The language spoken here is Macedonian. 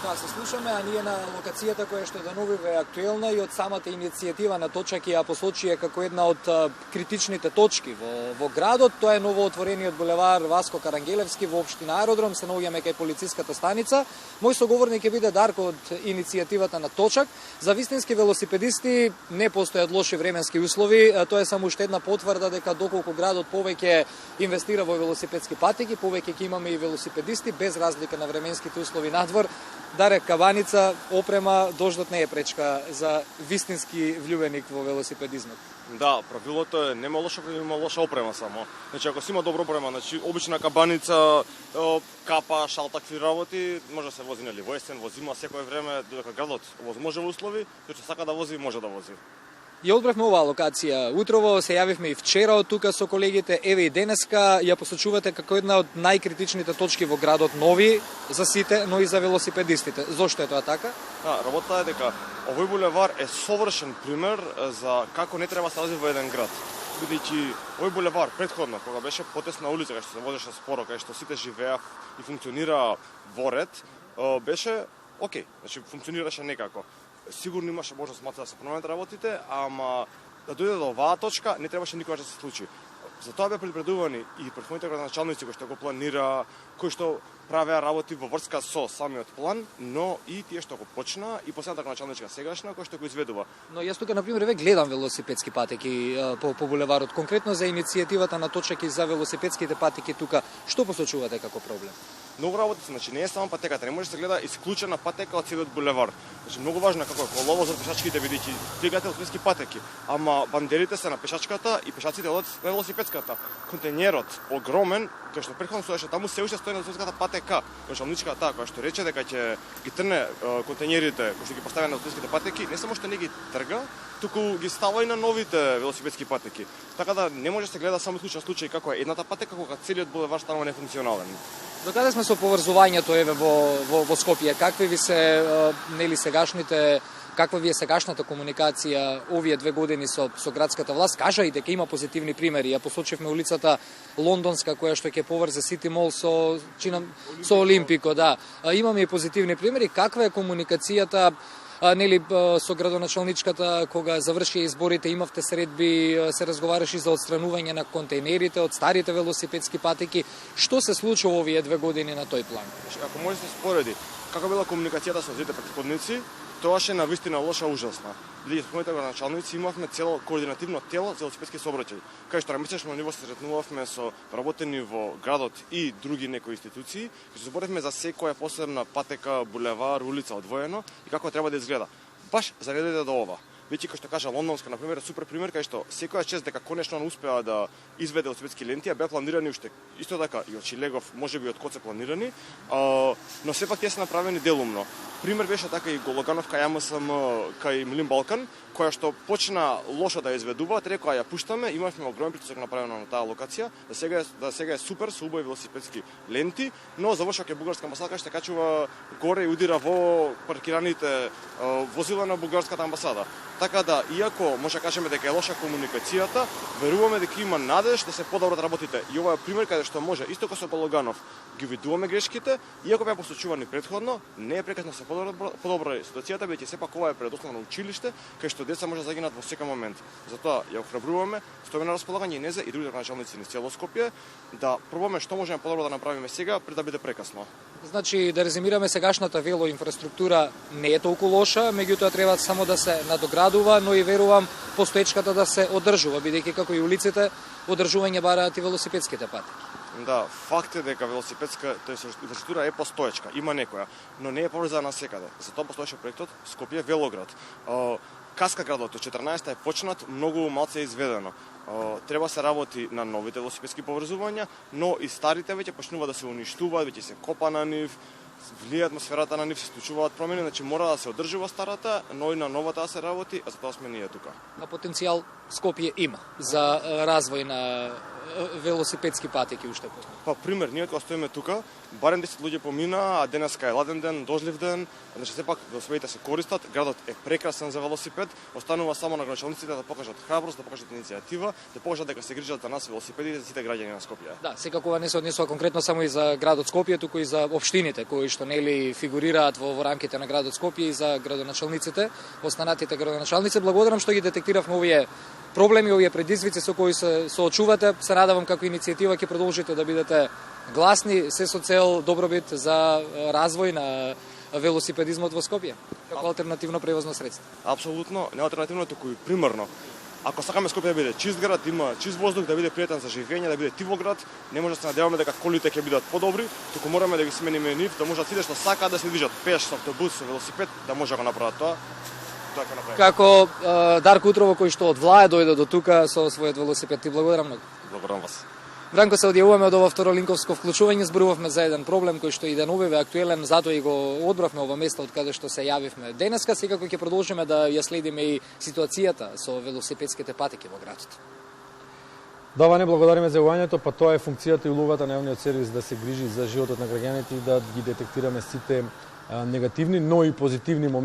Да, се слушаме, а ние на локацијата која што денувива е актуелна и од самата иницијатива на Точак ја посочи како една од критичните точки во градот. Тоа е новоотворениот булевар Васко Карангелевски во општина Аеродром, се наоѓаме кај полициската станица. Мој соговорник ќе биде Дарко од иницијативата на Точак. За вистински велосипедисти не постојат лоши временски услови, тоа е само уште една потврда дека доколку градот повеќе инвестира во велосипедски патеки, повеќе ќе имаме и велосипедисти без разлика на временските услови надвор. Дарек, кабаница, опрема, дождот не е пречка за вистински влюбеник во велосипедизмот. Да, правилото е нема лоша опрема, има лоша опрема само. Значи ако си има добра опрема, значи обична кабаница, капа, шал, такви работи, може да се вози нели во есен, во зима, секое време додека градот возможни услови, тој што сака да вози, може да вози. Ја одбравме оваа локација утрово, се јавивме и вчера од тука со колегите, еве и денеска ја посочувате како една од најкритичните точки во градот, нови за сите, но и за велосипедистите. Зошто е тоа така? Да, работата е дека овој булевар е совршен пример за како не треба да се развива еден град. Бидејќи овој булевар претходно, кога беше потесна улица, кај што се возеше споро, кај што сите живеа и функционира во ред, беше окей, значи функционираше некако. Сигурно имаше можност да се променат работите, ама да дојде до оваа точка не требаше никогаш да се случи. Затоа беа предупредувани и претходните градоначалници кои што го планира, кои што правеа работи во врска со самиот план, но и тие што го почна и последната градоначалничка сегашна кој што го изведува. Но јас тука на пример ве гледам велосипедски патеки по булеварот, конкретно за иницијативата на Точак и за велосипедските патеки тука, што посочувате како проблем? Многу работи се, значи не е само патеката, не може да се гледа исклучена патека од целиот булевар. Значи многу важно како е колово за пешачките, бидејќи тие гледате велосипедски патеки, ама бандерите се на пешачката и пешаците одат на велосипедската. Контејнерот огромен, кој што претходно стоеше таму, се уште стои на велосипедската патека. Началничката таа која што рече дека ќе ги трне контејнерите кои што ги постави на велосипедските патеки, не само што не ги трга, туку ги става и на новите велосипедски патеки. Така да не може да се гледа само случај како е едната патека кога целиот булевар станува нефункционален. Докаде сме со поврзувањето еве во Скопје? Какви ви се нели сегашните, каква ви е сегашната комуникација овие 2 години со градската власт? Кажа и дека има позитивни примери. Ја посочивме улицата Лондонска која што ќе поврзе Сити Мол со Олимпико, да. Имаме и позитивни примери. Каква е комуникацијата нели со градоначалничката кога завршија изборите, имавте средби, се разговараше за отстранување на контејнерите од старите велосипедски патеки. Што се случи овие 2 години на тој план? Ако може да се спореди како била комуникацијата со двете претходници, тоа ше навистина лоша, ужасна. Бидејќи со моите градоначалници имавме цело координативно тело за велосипедски сообраќај, кај што на месечно ниво се сретнувавме со работени во градот и други некои институции, кај што зборевме за секоја посебна патека, булевар, улица одвоено и како треба да изгледа. Баш заредете до ова. Веќе кој што кажа Лондонска на пример, супер пример кај што секоја чест дека конечно успеа да изведе велосипедски ленти, беа планирани уште исто така и од Шилегов, можеби од Коце планирани, но сепак тие се направени делумно. Пример беше така и Гологанов кај АМСМ кај Милин Балкан, која што почна лошо да изведува, кога ја пуштаме, имавме огромен притисок направено на таа локација, да сега е супер со убави велосипедски ленти, но завршува кај бугарска амбасада кај што качува горе и удира во паркираните возила на бугарската амбасада. Така да, иако може да кажеме дека е лоша комуникацијата, веруваме дека има надеж да се подобрат работите. И ова е пример каде што може, исто како со Балоганов, ги видуваме грешките, иако беа посочувани претходно, не е прекасно да се подобра ситуацијата, бидејќи сепак ова е предосновно училиште, кај што деца може да загинат во секој момент. Затоа ја охрабруваме, стоиме на располагање и незе и другите началници низ цело Скопје, да пробаме што можеме подобро да направиме сега пред да биде прекасно. Значи, да резимираме, сегашната велоинфраструктура не е толку лоша, меѓутоа треба само да се надоградува, но и верувам постоечката да се одржува, бидејќи како и улиците, одржување бараат и велосипедските патеки. Да, факт е дека велосипедска инфраструктура е постоечка, има некоја, но не е поврзана секаде. Затоа постоеше проектот Скопје Велоград. Каска градот од 14-та е почнат, многу малце е изведено. Треба се работи на новите велосипедски поврзувања, но и старите веќе почнува да се уништуваат, веќе се копа на нив, влие атмосферата на нив, се случуваат промени, значи мора да се одржува старата, но и на новата да се работи, а затоа сме ние тука. А потенцијал Скопје има за развој на велосипедски патеки уште познати? Па пример, ние кога стоиме тука, барем 10 луѓе помина, а денеска е ладен ден, дожлив ден, значи сепак велосипедите се користат, градот е прекрасен за велосипед, останува само на градоначалниците да покажат храброст, да покажат иницијатива, да покажат дека се грижат за нас велосипедите, за сите граѓани на Скопје. Да, секако ова не се однесува конкретно само и за градот Скопје, туку и за општините кои што нели фигурираат во рамките на градот Скопје и за градоначалниците, останатите градоначалници. Благодарам што ги детектиравме овие проблеми, овие предизвици со кои се соочувате. Се надевам како иницијатива ќе продолжите да бидете гласни, се со цел добробит за развој на велосипедизмот во Скопје, како алтернативно превозно средство. Апсолутно, не алтернативно, туку и примерно. Ако сакаме Скопје да биде чист град, има чист воздух, да биде пријатен за живење, да биде тивол град, не може да се надеваме дека колите ќе бидат подобри, туку мораме да ги смениме нив, да можат сите што сакаат да се движат пеш, со автобус, со велосипед, да може да го направат тоа. Како Дарко Утрово кој што од Влае дојде до тука со својот велосипед. Ти благодарам многу. Благодарам вас. Бранко, се одјавуваме од ова второлинковско вклучување, зборувавме за еден проблем кој што и денуве е актуелен, затоа и го одбравме ова место од каде што се јавивме денеска, секако ќе продолжиме да ја следиме и ситуацијата со велосипедските патеки во градот. Да, Ване, благодариме за јавувањето, па тоа е функцијата и улогата на јавниот сервис да се грижи за животот на граѓаните и да ги детектираме сите негативни, но и позитивни моменти